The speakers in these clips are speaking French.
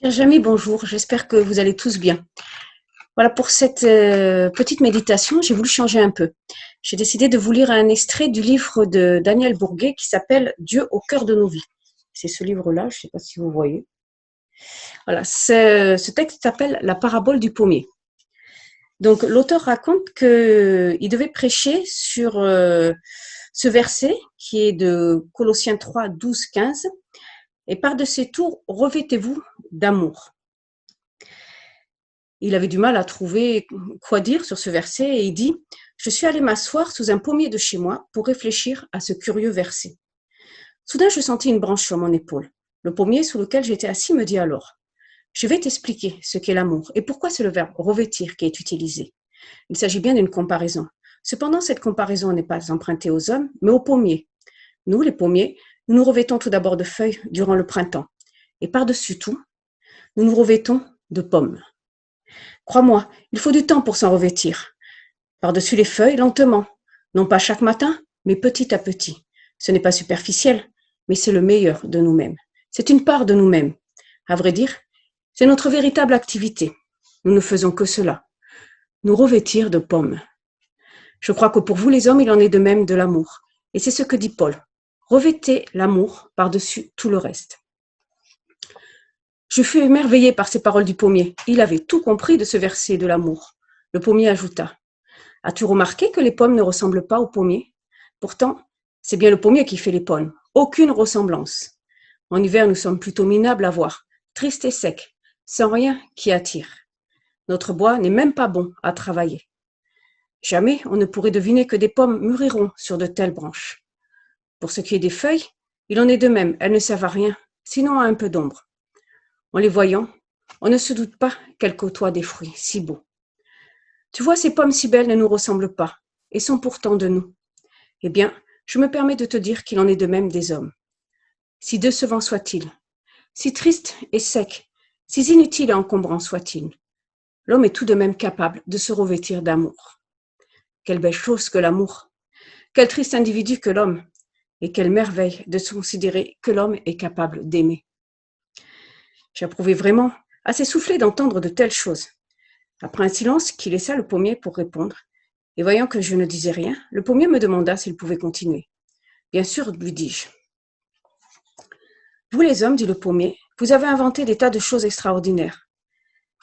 Chers amis, bonjour, j'espère que vous allez tous bien. Voilà, pour cette petite méditation, j'ai voulu changer un peu. J'ai décidé de vous lire un extrait du livre de Daniel Bourguet qui s'appelle Dieu au cœur de nos vies. C'est ce livre-là, je ne sais pas si vous voyez. Voilà, ce texte s'appelle La parabole du pommier. Donc, l'auteur raconte qu'il devait prêcher sur ce verset qui est de Colossiens 3, 12, 15. Et par-dessus tout, revêtez-vous d'amour. Il avait du mal à trouver quoi dire sur ce verset et il dit « Je suis allé m'asseoir sous un pommier de chez moi pour réfléchir à ce curieux verset. Soudain, je sentis une branche sur mon épaule. Le pommier sous lequel j'étais assis me dit alors « Je vais t'expliquer ce qu'est l'amour et pourquoi c'est le verbe revêtir qui est utilisé. Il s'agit bien d'une comparaison. Cependant, cette comparaison n'est pas empruntée aux hommes, mais aux pommiers. Nous, les pommiers, nous nous revêtons tout d'abord de feuilles durant le printemps. Et par-dessus tout, nous nous revêtons de pommes. Crois-moi, il faut du temps pour s'en revêtir. Par-dessus les feuilles, lentement. Non pas chaque matin, mais petit à petit. Ce n'est pas superficiel, mais c'est le meilleur de nous-mêmes. C'est une part de nous-mêmes. À vrai dire, c'est notre véritable activité. Nous ne faisons que cela. Nous revêtir de pommes. Je crois que pour vous les hommes, il en est de même de l'amour. Et c'est ce que dit Paul. Revêtez l'amour par-dessus tout le reste. Je fus émerveillé par ces paroles du pommier. Il avait tout compris de ce verset de l'amour. Le pommier ajouta « As-tu remarqué que les pommes ne ressemblent pas au pommier? Pourtant, c'est bien le pommier qui fait les pommes. Aucune ressemblance. En hiver, nous sommes plutôt minables à voir, tristes et secs, sans rien qui attire. Notre bois n'est même pas bon à travailler. Jamais on ne pourrait deviner que des pommes mûriront sur de telles branches. Pour ce qui est des feuilles, il en est de même, elles ne servent à rien, sinon à un peu d'ombre. En les voyant, on ne se doute pas qu'elles côtoient des fruits si beaux. Tu vois, ces pommes si belles ne nous ressemblent pas, et sont pourtant de nous. Eh bien, je me permets de te dire qu'il en est de même des hommes. Si décevant soit-il, si triste et sec, si inutile et encombrant soit-il, l'homme est tout de même capable de se revêtir d'amour. Quelle belle chose que l'amour! Quel triste individu que l'homme! Et quelle merveille de se considérer que l'homme est capable d'aimer. J'approuvais vraiment, assez soufflé d'entendre de telles choses. Après un silence qui laissa le pommier pour répondre, et voyant que je ne disais rien, le pommier me demanda s'il pouvait continuer. Bien sûr, lui dis-je. Vous les hommes, dit le pommier, vous avez inventé des tas de choses extraordinaires.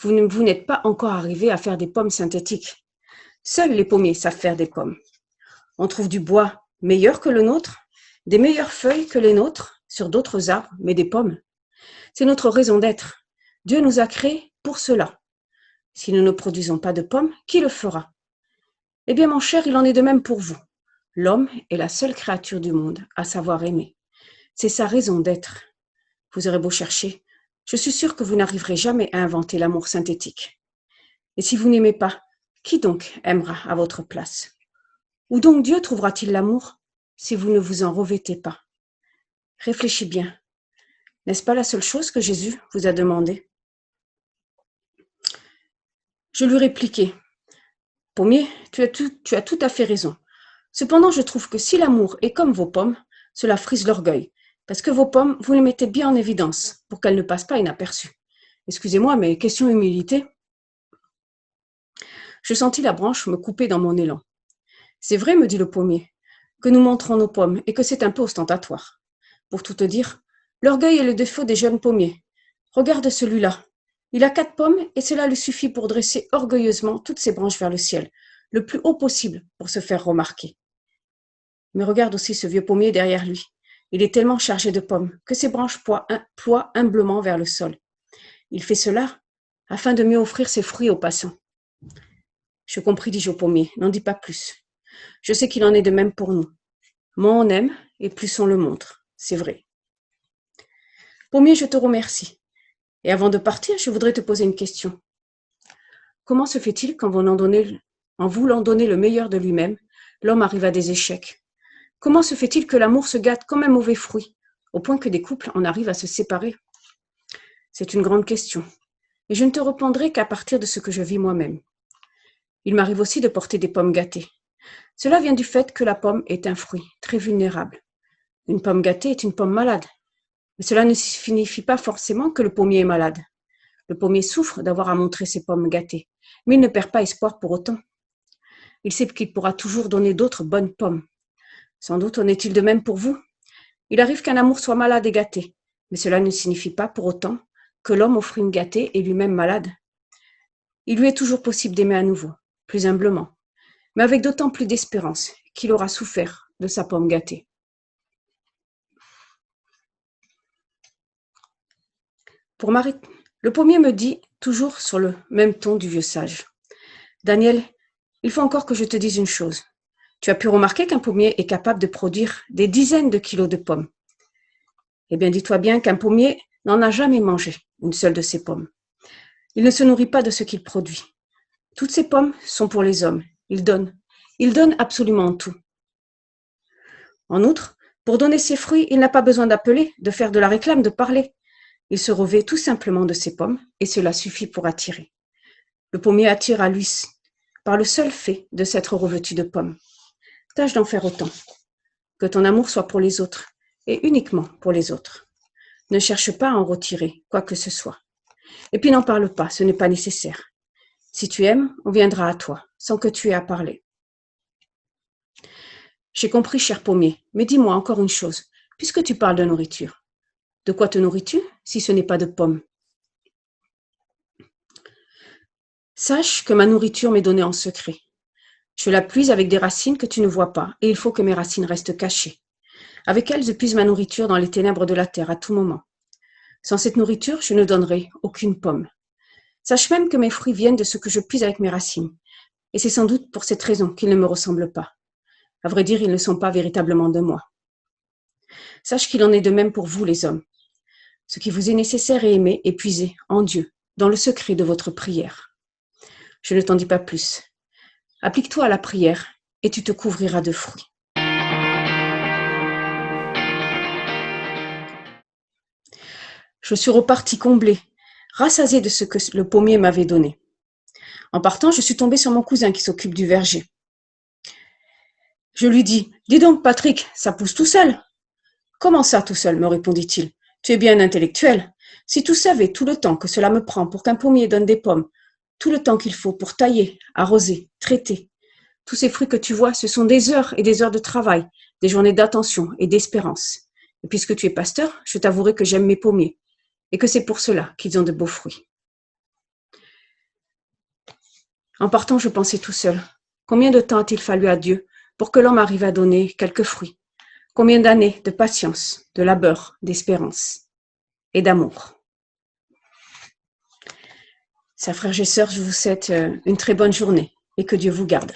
Vous n'êtes pas encore arrivés à faire des pommes synthétiques. Seuls les pommiers savent faire des pommes. On trouve du bois meilleur que le nôtre, des meilleures feuilles que les nôtres, sur d'autres arbres, mais des pommes. C'est notre raison d'être. Dieu nous a créés pour cela. Si nous ne produisons pas de pommes, qui le fera? Eh bien, mon cher, il en est de même pour vous. L'homme est la seule créature du monde à savoir aimer. C'est sa raison d'être. Vous aurez beau chercher, je suis sûre que vous n'arriverez jamais à inventer l'amour synthétique. Et si vous n'aimez pas, qui donc aimera à votre place? Où donc Dieu trouvera-t-il l'amour si vous ne vous en revêtez pas? Réfléchis bien. N'est-ce pas la seule chose que Jésus vous a demandé? Je lui répliquai. Pommier, tu as tout à fait raison. Cependant, je trouve que si l'amour est comme vos pommes, cela frise l'orgueil, parce que vos pommes, vous les mettez bien en évidence pour qu'elles ne passent pas inaperçues. Excusez-moi, mais question humilité. Je sentis la branche me couper dans mon élan. C'est vrai, me dit le pommier, que nous montrons nos pommes et que c'est un peu ostentatoire. Pour tout te dire, l'orgueil est le défaut des jeunes pommiers. Regarde celui-là. Il a 4 pommes et cela lui suffit pour dresser orgueilleusement toutes ses branches vers le ciel, le plus haut possible pour se faire remarquer. Mais regarde aussi ce vieux pommier derrière lui. Il est tellement chargé de pommes que ses branches ploient humblement vers le sol. Il fait cela afin de mieux offrir ses fruits aux passants. Je compris, dis-je au pommier, n'en dis pas plus. Je sais qu'il en est de même pour nous. Moins on aime, et plus on le montre. C'est vrai. Pommier, je te remercie. Et avant de partir, je voudrais te poser une question. Comment se fait-il qu'en voulant donner le meilleur de lui-même, l'homme arrive à des échecs? Comment se fait-il que l'amour se gâte comme un mauvais fruit, au point que des couples en arrivent à se séparer? C'est une grande question, et je ne te répondrai qu'à partir de ce que je vis moi-même. Il m'arrive aussi de porter des pommes gâtées. Cela vient du fait que la pomme est un fruit très vulnérable. Une pomme gâtée est une pomme malade, mais cela ne signifie pas forcément que le pommier est malade. Le pommier souffre d'avoir à montrer ses pommes gâtées, mais il ne perd pas espoir pour autant. Il sait qu'il pourra toujours donner d'autres bonnes pommes. Sans doute en est-il de même pour vous. Il arrive qu'un amour soit malade et gâté, mais cela ne signifie pas pour autant que l'homme aux fruits gâtés est lui-même malade. Il lui est toujours possible d'aimer à nouveau, plus humblement, mais avec d'autant plus d'espérance qu'il aura souffert de sa pomme gâtée. Pour m'arrêter, le pommier me dit, toujours sur le même ton du vieux sage: Daniel, il faut encore que je te dise une chose. Tu as pu remarquer qu'un pommier est capable de produire des dizaines de kilos de pommes. Eh bien, dis-toi bien qu'un pommier n'en a jamais mangé une seule de ces pommes. Il ne se nourrit pas de ce qu'il produit. Toutes ces pommes sont pour les hommes. Il donne. Il donne absolument tout. En outre, pour donner ses fruits, il n'a pas besoin d'appeler, de faire de la réclame, de parler. Il se revêt tout simplement de ses pommes et cela suffit pour attirer. Le pommier attire à lui par le seul fait de s'être revêtu de pommes. Tâche d'en faire autant. Que ton amour soit pour les autres et uniquement pour les autres. Ne cherche pas à en retirer quoi que ce soit. Et puis n'en parle pas, ce n'est pas nécessaire. Si tu aimes, on viendra à toi, sans que tu aies à parler. J'ai compris, cher pommier, mais dis-moi encore une chose, puisque tu parles de nourriture. De quoi te nourris-tu si ce n'est pas de pommes? Sache que ma nourriture m'est donnée en secret. Je la puise avec des racines que tu ne vois pas, et il faut que mes racines restent cachées. Avec elles, je puise ma nourriture dans les ténèbres de la terre à tout moment. Sans cette nourriture, je ne donnerai aucune pomme. Sache même que mes fruits viennent de ce que je puise avec mes racines, et c'est sans doute pour cette raison qu'ils ne me ressemblent pas. À vrai dire, ils ne sont pas véritablement de moi. Sache qu'il en est de même pour vous, les hommes. Ce qui vous est nécessaire et aimé est puisé en Dieu, dans le secret de votre prière. Je ne t'en dis pas plus. Applique-toi à la prière, et tu te couvriras de fruits. Je suis reparti comblé, rassasié de ce que le pommier m'avait donné. En partant, je suis tombé sur mon cousin qui s'occupe du verger. Je lui dis: « Dis donc, Patrick, ça pousse tout seul ?» ?»« Comment ça, tout seul ?» me répondit-il. « Tu es bien intellectuel. Si tu savais tout le temps que cela me prend pour qu'un pommier donne des pommes, tout le temps qu'il faut pour tailler, arroser, traiter. Tous ces fruits que tu vois, ce sont des heures et des heures de travail, des journées d'attention et d'espérance. Et puisque tu es pasteur, je t'avouerai que j'aime mes pommiers et que c'est pour cela qu'ils ont de beaux fruits. » En partant, je pensais tout seul. Combien de temps a-t-il fallu à Dieu pour que l'homme arrive à donner quelques fruits? Combien d'années de patience, de labeur, d'espérance et d'amour? Chers frères et sœurs, je vous souhaite une très bonne journée et que Dieu vous garde.